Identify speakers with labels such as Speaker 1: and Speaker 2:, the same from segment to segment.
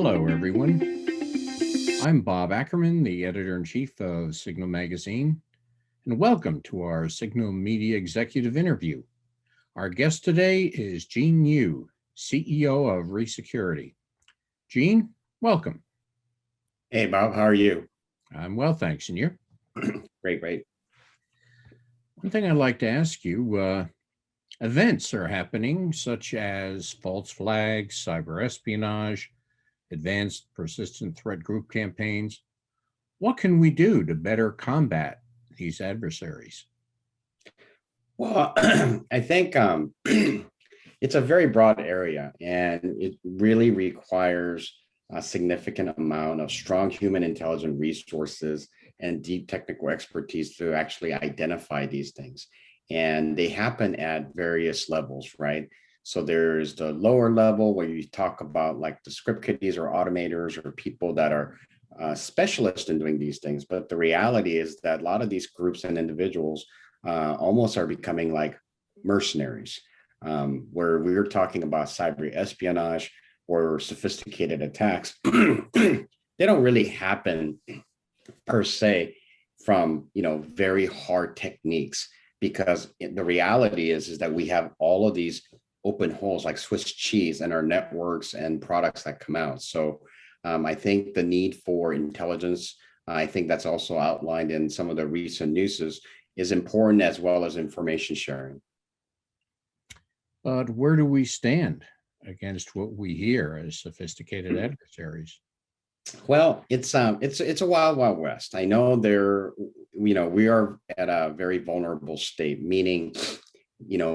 Speaker 1: Hello, everyone. I'm Bob Ackerman, the editor-in-chief of Signal Magazine, and welcome to our Signal Media Executive Interview. Our guest today is Gene Yoo, CEO of Resecurity. Gene, welcome.
Speaker 2: Hey, Bob, how are you?
Speaker 1: I'm well, thanks. And you?
Speaker 2: Great.
Speaker 1: One thing I'd like to ask you, events are happening such as false flags, cyber espionage, advanced persistent threat group campaigns. What can we do to better combat these adversaries?
Speaker 2: Well, I think it's a very broad area, and it really requires a significant amount of strong human intelligence resources and deep technical expertise to actually identify these things. And they happen at various levels, right? So there's the lower level where you talk about like the script kiddies or automators or people that are specialists in doing these things. But the reality is that a lot of these groups and individuals almost are becoming like mercenaries, where we were talking about cyber espionage or sophisticated attacks. They don't really happen per se from very hard techniques, because the reality is that we have all of these open holes like Swiss cheese in our networks and products that come out. So I think the need for intelligence, I think that's also outlined in some of the recent news, is important, as well as information sharing.
Speaker 1: But where do we stand against what we hear as sophisticated adversaries?
Speaker 2: Well, it's a wild west. I know we are at a very vulnerable state, meaning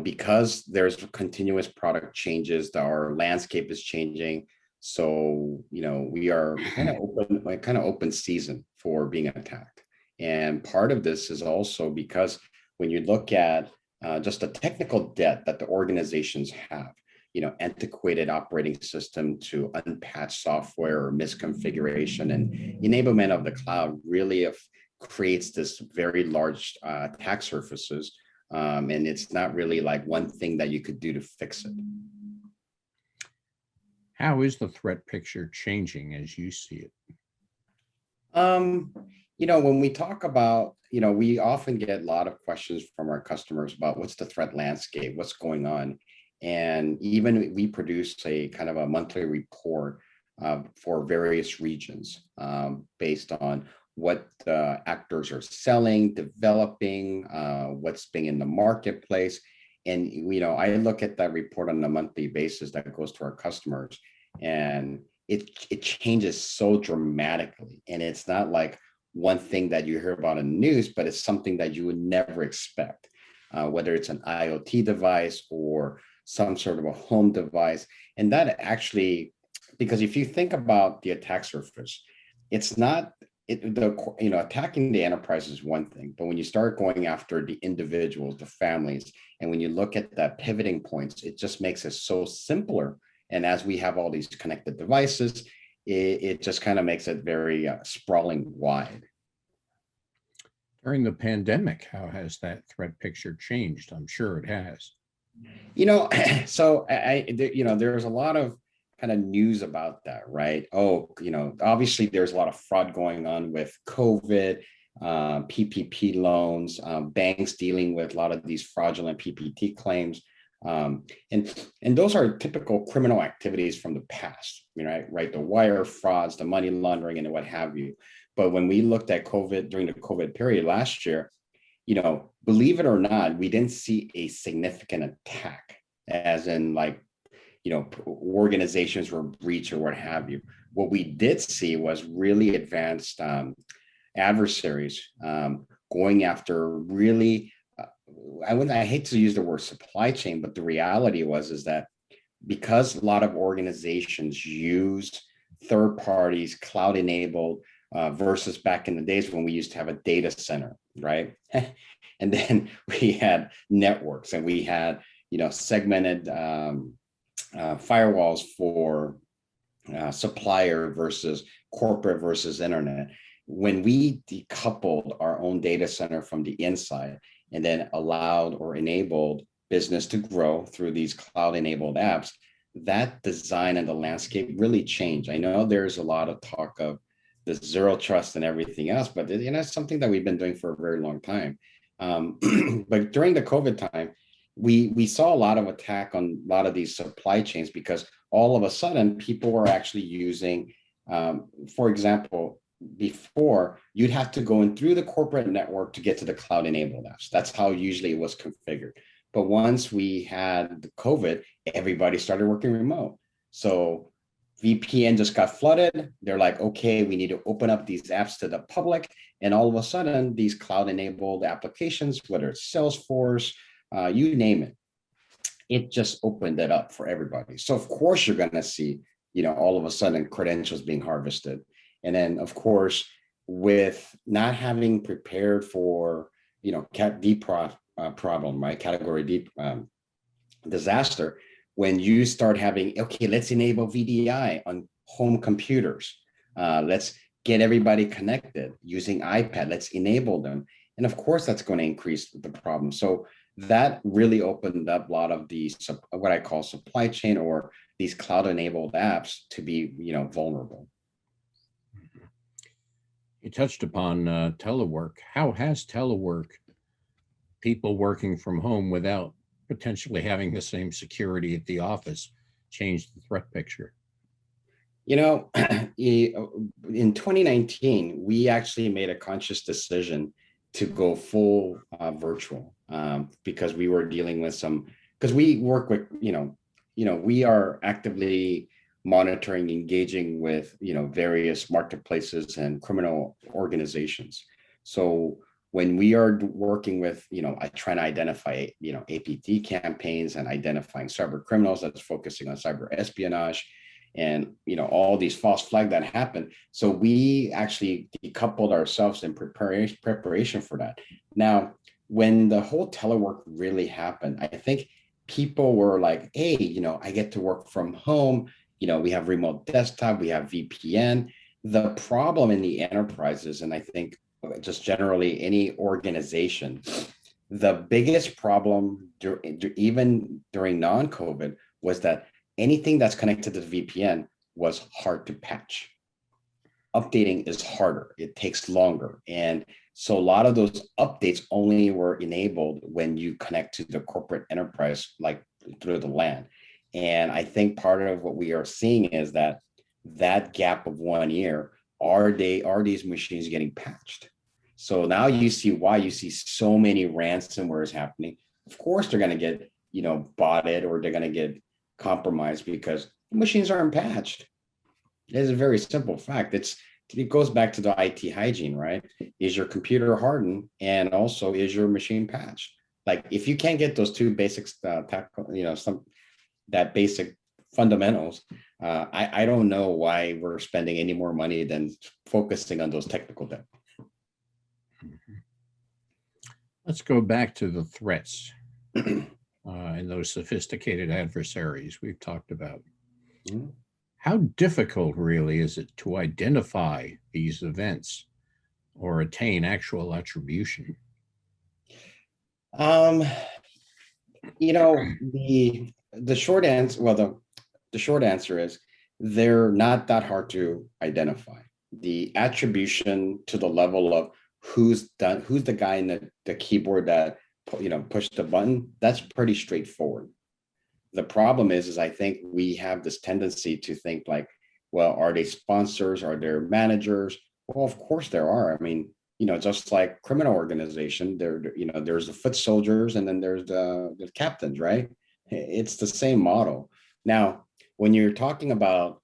Speaker 2: because there's continuous product changes, our landscape is changing. So we are kind of open season for being attacked. And part of this is also because when you look at just the technical debt that the organizations have, antiquated operating system to unpatched software or misconfiguration and enablement of the cloud really creates this very large attack surfaces. And it's not really like one thing that you could do to fix it.
Speaker 1: How is the threat picture changing as you see it?
Speaker 2: When we talk about, we often get a lot of questions from our customers about what's the threat landscape, what's going on. And even we produce a kind of a monthly report for various regions based on what the actors are selling, developing, what's being in the marketplace. And, I look at that report on a monthly basis that goes to our customers, and it changes so dramatically. And it's not like one thing that you hear about in the news, but it's something that you would never expect, whether it's an IoT device or some sort of a home device. And that actually, because if you think about the attack surface, it's not, attacking the enterprise is one thing, but when you start going after the individuals, the families, and when you look at that pivoting points, it just makes it so simpler. And as we have all these connected devices, it just kind of makes it very sprawling wide.
Speaker 1: During the pandemic, how has that threat picture changed? I'm sure it has.
Speaker 2: So there's a lot of kind of news about that, right? Obviously there's a lot of fraud going on with COVID, PPP loans, banks dealing with a lot of these fraudulent PPT claims. And those are typical criminal activities from the past, right? The wire frauds, the money laundering, and what have you. But when we looked at COVID during the COVID period last year, believe it or not, we didn't see a significant attack, as in like, organizations were breached or what have you. What we did see was really advanced adversaries going after really, I hate to use the word supply chain, but the reality is that because a lot of organizations use third parties, cloud enabled, versus back in the days when we used to have a data center, right? And then we had networks, and we had, segmented firewalls for supplier versus corporate versus internet. When we decoupled our own data center from the inside and then allowed or enabled business to grow through these cloud enabled apps, that design and the landscape really changed. I know there's a lot of talk of the zero trust and everything else, but it's something that we've been doing for a very long time. But during the COVID time, we saw a lot of attack on a lot of these supply chains because all of a sudden people were actually using, for example, before you'd have to go in through the corporate network to get to the cloud enabled apps. That's how usually it was configured. But once we had the COVID, everybody started working remote. So VPN just got flooded. They're like, okay, we need to open up these apps to the public. And all of a sudden, these cloud enabled applications, whether it's Salesforce, you name it, it just opened it up for everybody. So of course you're going to see, all of a sudden credentials being harvested. And then of course, with not having prepared for, Cat D problem, right? Category D disaster, when you start having, okay, let's enable VDI on home computers. Let's get everybody connected using iPad. Let's enable them. And of course, that's going to increase the problem. So that really opened up a lot of these, what I call supply chain or these cloud enabled apps to be, vulnerable.
Speaker 1: You touched upon telework. How has telework, people working from home without potentially having the same security at the office, changed the threat picture?
Speaker 2: In 2019, we actually made a conscious decision to go full virtual because we were dealing with because we work with, we are actively monitoring, engaging with, various marketplaces and criminal organizations. So when we are working with, trying to identify, APT campaigns and identifying cyber criminals that's focusing on cyber espionage and, all these false flags that happen. So we actually decoupled ourselves in preparation for that. Now, when the whole telework really happened, I think people were like, hey, I get to work from home. We have remote desktop, we have VPN. The problem in the enterprises, and I think just generally any organization, the biggest problem even during non-COVID was that anything that's connected to the VPN was hard to patch. Updating is harder, it takes longer. And so a lot of those updates only were enabled when you connect to the corporate enterprise, like through the LAN. And I think part of what we are seeing is that gap of 1 year, are these machines getting patched? So now you see why you see so many ransomwares happening. Of course, they're going to get, botted or they're going to get compromised because machines aren't patched. It's a very simple fact. It goes back to the IT hygiene, right? Is your computer hardened and also is your machine patched? Like if you can't get those two basics, that basic fundamentals, I don't know why we're spending any more money than focusing on those technical depth.
Speaker 1: Let's go back to the threats and those sophisticated adversaries we've talked about.
Speaker 2: Mm-hmm.
Speaker 1: How difficult really is it to identify these events or attain actual attribution?
Speaker 2: The short answer, the short answer is they're not that hard to identify. The attribution to the level of who's the guy in the keyboard that pushed the button, that's pretty straightforward. The problem is I think we have this tendency to think like, well, are they sponsors? Are there managers? Well, of course there are. I mean, just like criminal organization, there's the foot soldiers and then there's the captains, right? It's the same model. Now, when you're talking about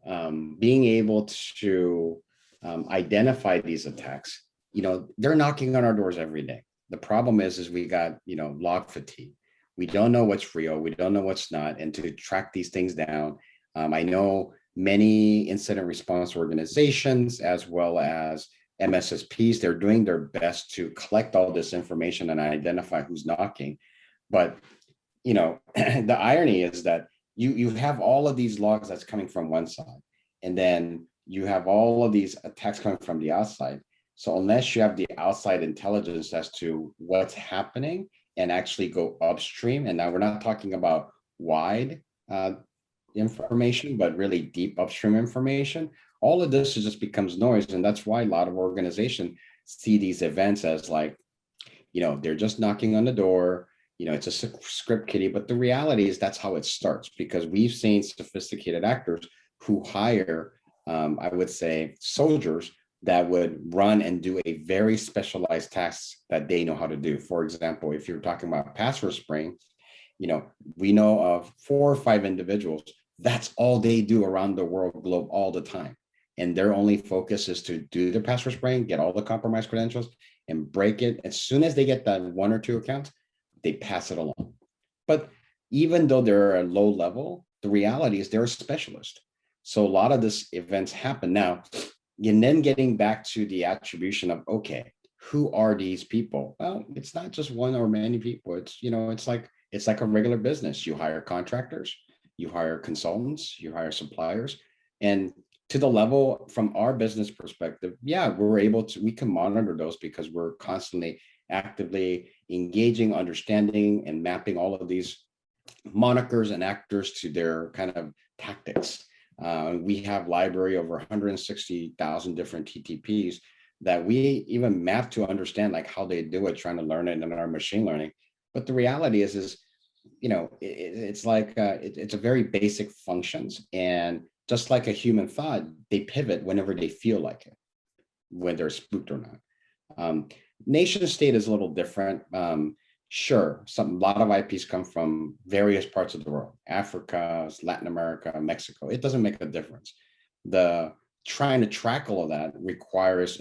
Speaker 2: being able to identify these attacks, they're knocking on our doors every day. The problem is we got, log fatigue. We don't know what's real. We don't know what's not. And to track these things down, I know many incident response organizations, as well as MSSPs, they're doing their best to collect all this information and identify who's knocking. But, the irony is that you have all of these logs that's coming from one side, and then you have all of these attacks coming from the outside. So unless you have the outside intelligence as to what's happening and actually go upstream, and now we're not talking about wide information, but really deep upstream information. All of this just becomes noise. And that's why a lot of organizations see these events as like, they're just knocking on the door, it's a script kiddie. But the reality is that's how it starts, because we've seen sophisticated actors who hire, I would say, soldiers that would run and do a very specialized task that they know how to do. For example, if you're talking about password spraying, we know of 4 or 5 individuals. That's all they do around the world globe all the time. And their only focus is to do the password spraying, get all the compromised credentials and break it. As soon as they get that 1 or 2 accounts, they pass it along. But even though they're a low level, the reality is they're a specialist. So a lot of this events happen now. And then getting back to the attribution of, okay, who are these people? Well, it's not just one or many people. It's like a regular business. You hire contractors, you hire consultants, you hire suppliers. And to the level from our business perspective, yeah, we can monitor those because we're constantly actively engaging, understanding, and mapping all of these monikers and actors to their kind of tactics. We have library over 160,000 different TTPs that we even map to understand like how they do it, trying to learn it in our machine learning. But the reality is it's like it's a very basic functions, and just like a human thought, they pivot whenever they feel like it, whether they're spooked or not. Nation state is a little different. Sure, a lot of IPs come from various parts of the world, Africa, Latin America, Mexico. It doesn't make a difference. The trying to track all of that requires,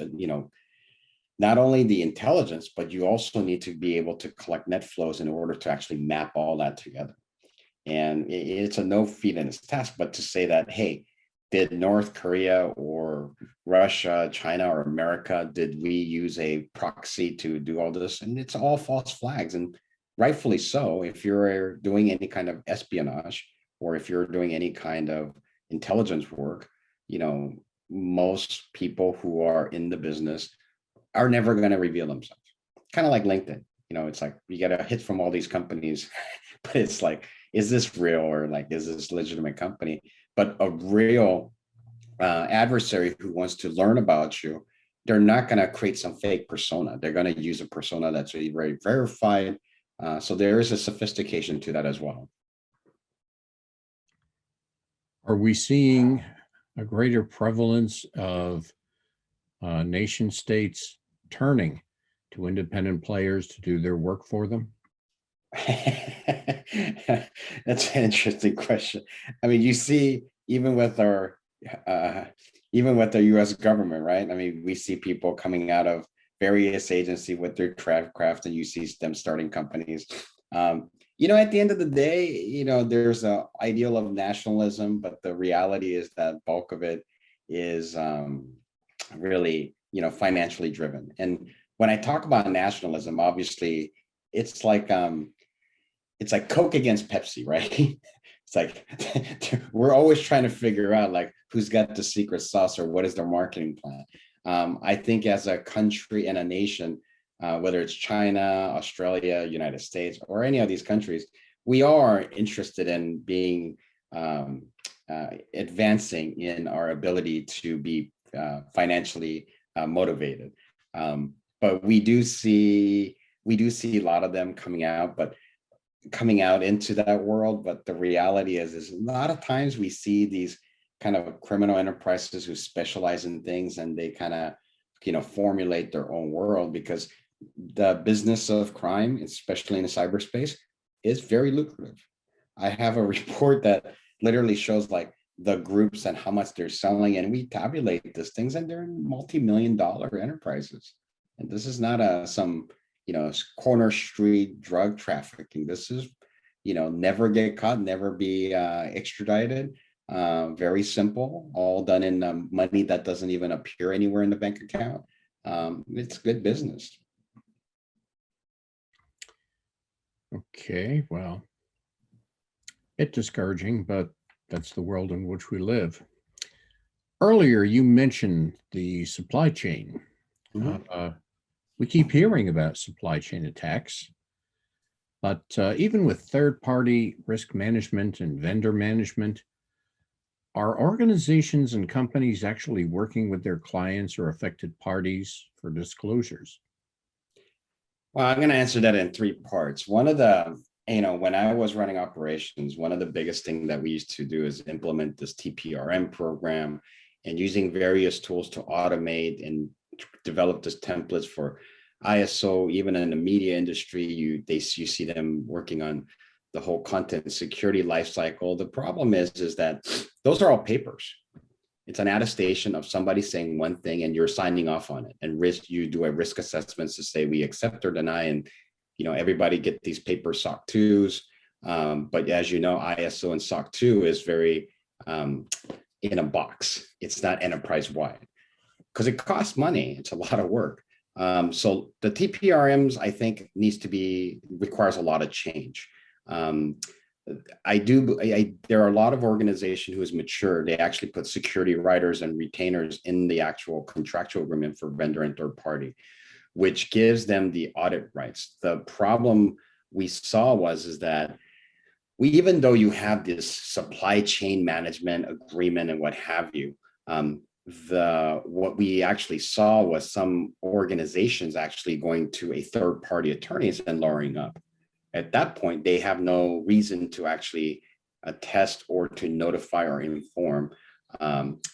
Speaker 2: not only the intelligence, but you also need to be able to collect net flows in order to actually map all that together. And it's a no feat in its task, but to say that, hey, did North Korea or Russia, China, or America, did we use a proxy to do all this? And it's all false flags, and rightfully so. If you're doing any kind of espionage, or if you're doing any kind of intelligence work, most people who are in the business are never going to reveal themselves. Kind of like LinkedIn. It's like you get a hit from all these companies, but it's like, is this real, or like, is this legitimate company? But a real adversary who wants to learn about you, they're not going to create some fake persona. They're going to use a persona that's very verified. So there is a sophistication to that as well.
Speaker 1: Are we seeing a greater prevalence of nation states turning to independent players to do their work for them?
Speaker 2: That's an interesting question. I mean, you see, even with the U.S. government, right? I mean, we see people coming out of various agencies with their craft, and you see them starting companies. At the end of the day, there's an ideal of nationalism, but the reality is that bulk of it is really, financially driven. And when I talk about nationalism, obviously, it's like Coke against Pepsi, right? It's like we're always trying to figure out like who's got the secret sauce or what is their marketing plan. I think as a country and a nation, whether it's China, Australia, United States, or any of these countries, we are interested in being advancing in our ability to be financially motivated. But we do see a lot of them coming out into that world. But the reality is a lot of times we see these kind of criminal enterprises who specialize in things, and they kind of, formulate their own world, because the business of crime, especially in the cyberspace, is very lucrative. I have a report that literally shows like the groups and how much they're selling, and we tabulate these things, and they're multi-million-dollar enterprises. And this is not some corner street drug trafficking. This is never get caught, never be extradited. Very simple, all done in money that doesn't even appear anywhere in the bank account. It's good business.
Speaker 1: Okay, well, it's discouraging, but that's the world in which we live. Earlier, you mentioned the supply chain.
Speaker 2: Mhm.
Speaker 1: We keep hearing about supply chain attacks, but even with third-party risk management and vendor management, Are organizations and companies actually working with their clients or affected parties for disclosures?
Speaker 2: Well, I'm going to answer that in three parts. One of the, when I was running operations, one of the biggest things that we used to do is implement this TPRM program and using various tools to automate and develop this templates for ISO. Even in the media industry, you see them working on the whole content security lifecycle. The problem is that those are all papers. It's an attestation of somebody saying one thing and you're signing off on it, and you do a risk assessment to say we accept or deny, and everybody get these paper SOC 2s. But as you know, ISO and SOC 2 is very in a box. It's not enterprise wide because it costs money. It's a lot of work. So the TPRMs, I think, requires a lot of change. There are a lot of organizations who has matured. They actually put security writers and retainers in the actual contractual agreement for vendor and third party, which gives them the audit rights. The problem we saw is that even though you have this supply chain management agreement and what have you, what we actually saw was some organizations actually going to a third party attorneys and lowering up. At that point, they have no reason to actually attest or to notify or inform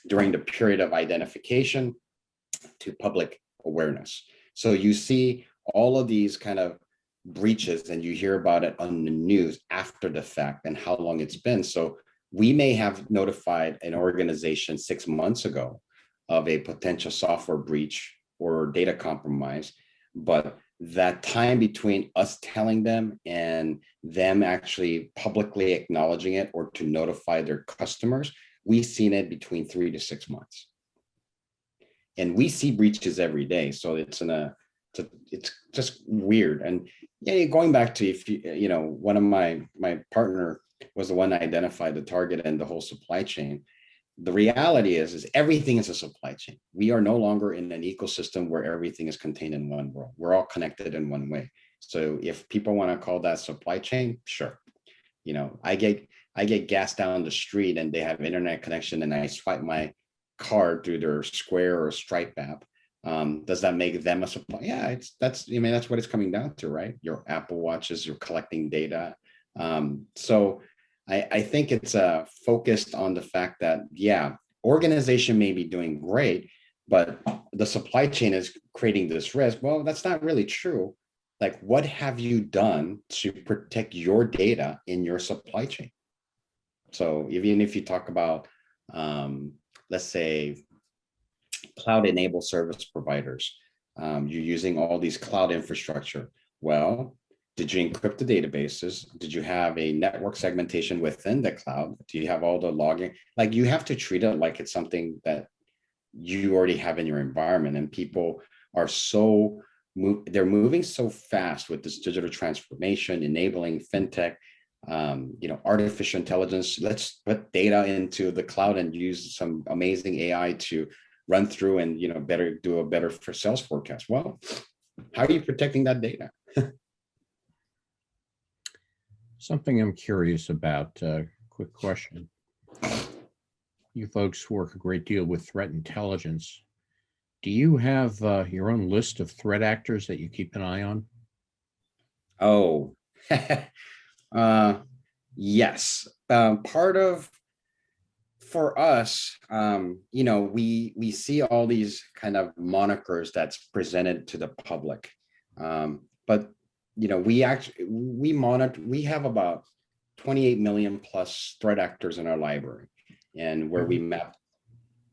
Speaker 2: during the period of identification to public awareness. So you see all of these kind of breaches and you hear about it on the news after the fact and how long it's been. So we may have notified an organization 6 months ago of a potential software breach or data compromise, but that time between us telling them and them actually publicly acknowledging it or to notify their customers, we've seen it between 3 to 6 months. And we see breaches every day. So it's just weird. And yeah, going back to, one of my partner was the one that identified the target and the whole supply chain. The reality is everything is a supply chain. We are no longer in an ecosystem where everything is contained in one world. We're all connected in one way. So if people want to call that supply chain, sure. I get gas down the street and they have internet connection and I swipe my card through their Square or Stripe app. Does that make them a supply? Yeah, that's what it's coming down to, right? Your Apple Watches, you're collecting data. So I think it's focused on the fact that, yeah, organization may be doing great, but the supply chain is creating this risk. Well, that's not really true. Like, what have you done to protect your data in your supply chain? So even if you talk about, let's say, cloud-enabled service providers, you're using all these cloud infrastructure. Well, did you encrypt the databases? Did you have a network segmentation within the cloud? Do you have all the logging? Like, you have to treat it like it's something that you already have in your environment. And people are they're moving so fast with this digital transformation, enabling fintech, artificial intelligence. Let's put data into the cloud and use some amazing AI to run through and do a better for sales forecast. Well, how are you protecting that data?
Speaker 1: Something I'm curious about, quick question. You folks work a great deal with threat intelligence. Do you have your own list of threat actors that you keep an eye on?
Speaker 2: Oh, yes. For us, we see all these kind of monikers that's presented to the public. But we have about 28 million plus threat actors in our library, and where we map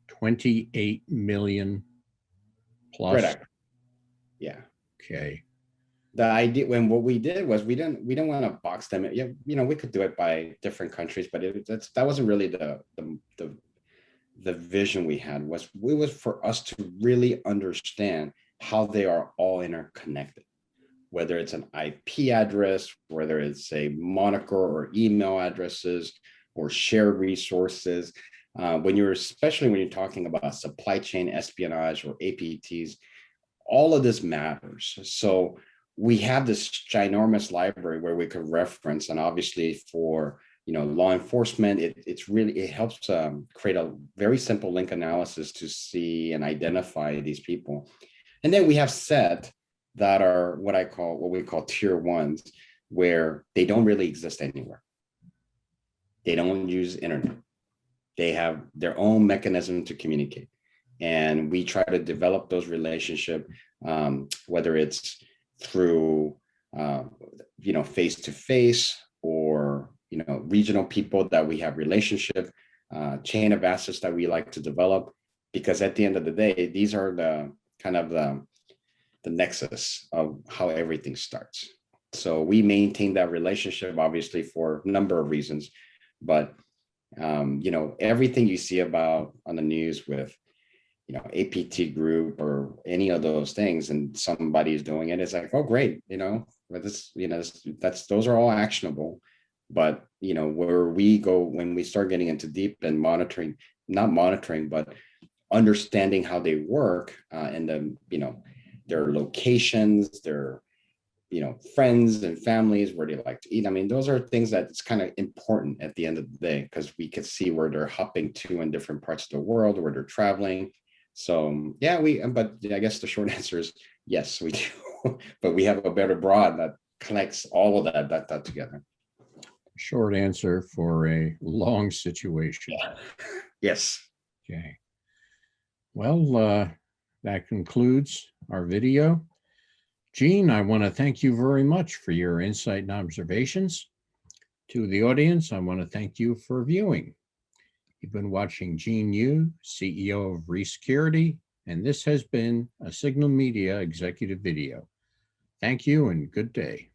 Speaker 1: 28 million plus.
Speaker 2: threat actors. Yeah.
Speaker 1: Okay.
Speaker 2: The idea when what we did was we didn't want to box them. We could do it by different countries, but that wasn't really the vision we had. Was for us to really understand how they are all interconnected. Whether it's an IP address, whether it's a moniker or email addresses or shared resources. Especially when you're talking about supply chain espionage or APTs, all of this matters. So we have this ginormous library where we could reference, and obviously for law enforcement. It helps create a very simple link analysis to see and identify these people. And then we have set that are what we call tier ones, where they don't really exist anywhere. They don't use internet. They have their own mechanism to communicate. And we try to develop those relationships, whether it's through, face to face, or, regional people that we have relationship, chain of assets that we like to develop. Because at the end of the day, these are the kind of the nexus of how everything starts. So we maintain that relationship, obviously, for a number of reasons. But, everything you see about on the news with, APT group or any of those things, and somebody's doing it, it's like, oh, great, but those are all actionable. But, where we go when we start getting into deep and not monitoring, but understanding how they work, and then, their locations, their, friends and families, where they like to eat. I mean, those are things that it's kind of important at the end of the day, because we could see where they're hopping to in different parts of the world, where they're traveling. So yeah, but I guess the short answer is yes, we do. But we have a better broad that connects all of that together.
Speaker 1: Short answer for a long situation.
Speaker 2: Yeah. Yes.
Speaker 1: Okay. Well, that concludes our video. Gene, I want to thank you very much for your insight and observations. To the audience, I want to thank you for viewing. You've been watching Gene Yoo, CEO of Resecurity, and this has been a Signal Media executive video. Thank you and good day.